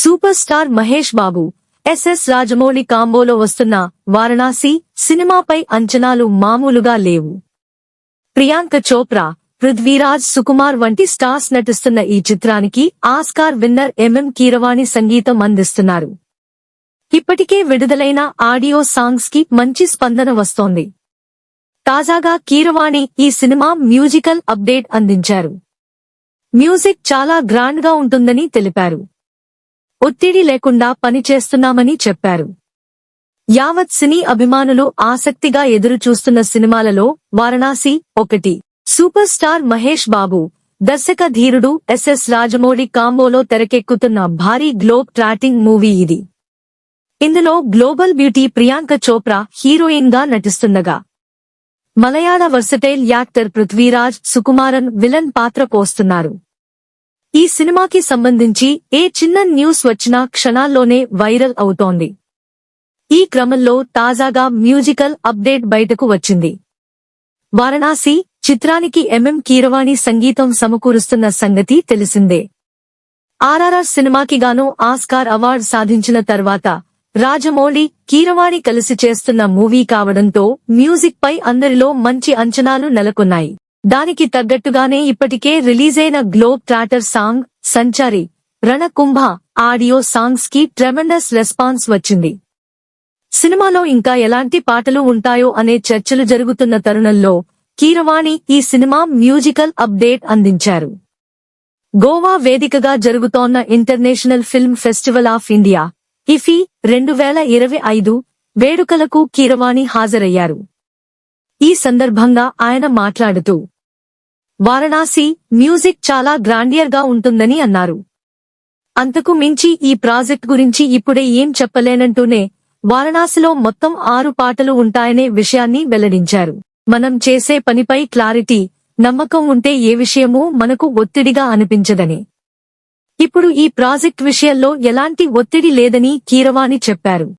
Super star Mahesh Babu, SS Rajamouli కాంబోలో వస్తున్న వారణాసి సినిమాపై అంచనాలు మామూలుగా లేవు. ప్రియాంక చోప్రా, పృథ్వీరాజ్ సుకుమార్ వంటి స్టార్స్ నటిస్తున్న ఈ చిత్రానికి ఆస్కార్ విన్నర్ ఎంఎం కీరవాణి సంగీతం అందిస్తున్నారు. ఇప్పటికే విడుదలైన ఆడియో సాంగ్స్ కి మంచి స్పందన వస్తోంది. తాజాగా కీరవాణి ఈ సినిమా మ్యూజికల్ అప్డేట్ అందించారు. మ్యూజిక్ చాలా గ్రాండ్ గా ఉంటుందని తెలిపారు. ఒత్తిడి లేకుండా పనిచేస్తున్నామని చెప్పారు. యావత్ సినీ అభిమానులు ఆసక్తిగా ఎదురు చూస్తున్న సినిమాలలో వారణాసి ఒకటి. సూపర్ స్టార్ మహేష్ బాబు, దర్శక ధీరుడు ఎస్ఎస్ రాజమౌళి కాంబోలో తెరకెక్కుతున్న భారీ గ్లోబ్ ట్రాటింగ్ మూవీ ఇది. ఇందులో global beauty Priyanka Chopra heroine గా నటిస్తుండగా, Malayalam versatile actor Prithviraj Sukumaran villain పాత్ర పోస్తున్నారు. ఈ సినిమాకి సంబంధించి ఏ చిన్న న్యూస్ వచ్చినా క్షణాల్లోనే వైరల్ అవుతోంది. ఈ క్రమంలో తాజాగా మ్యూజికల్ అప్డేట్ బయటకు వచ్చింది. వారణాసి చిత్రానికి ఎంఎం కీరవాణి సంగీతం సమకూరుస్తున్న సంగతి తెలిసిందే. ఆర్ఆర్ఆర్ సినిమాకి గాను ఆస్కార్ అవార్డు సాధించిన తర్వాత రాజమౌళి, కీరవాణి కలిసి చేస్తున్న మూవీ కావడంతో మ్యూజిక్ పై అందరిలో మంచి అంచనాలు నెలకొన్నాయి. దానికి తగ్గట్టుగానే ఇప్పటికే రిలీజైన గ్లోబ్ ట్రాటర్ సాంగ్ సంచారి, రణకుంభ ఆడియో సాంగ్స్ కి ట్రెమెండస్ రెస్పాన్స్ వచ్చింది. సినిమాలో ఇంకా ఎలాంటి పాటలు ఉంటాయో అనే చర్చలు జరుగుతున్న తరుణంలో కీరవాణి ఈ సినిమా మ్యూజికల్ అప్డేట్ అందించారు. గోవా వేదికగా జరుగుతోన్న international film festival of India IFFI 2025 వేడుకలకు కీరవాణి హాజరయ్యారు. ఈ సందర్భంగా ఆయన మాట్లాడుతూ వారణాసి మ్యూజిక్ చాలా గ్రాండియర్ గా ఉంటుందని అన్నారు. అంతకు మించి ఈ ప్రాజెక్ట్ గురించి ఇప్పుడే ఏం చెప్పలేనంటూనే వారణాసిలో మొత్తం 6 పాటలు ఉంటాయనే విషయాన్ని వెల్లడించారు. మనం చేసే పనిపై క్లారిటీ, నమ్మకం ఉంటే ఏ విషయమూ మనకు ఒత్తిడిగా అనిపించదని. ఇప్పుడు ఈ ప్రాజెక్ట్ విషయంలో ఎలాంటి ఒత్తిడి లేదని కీరవాణి చెప్పారు.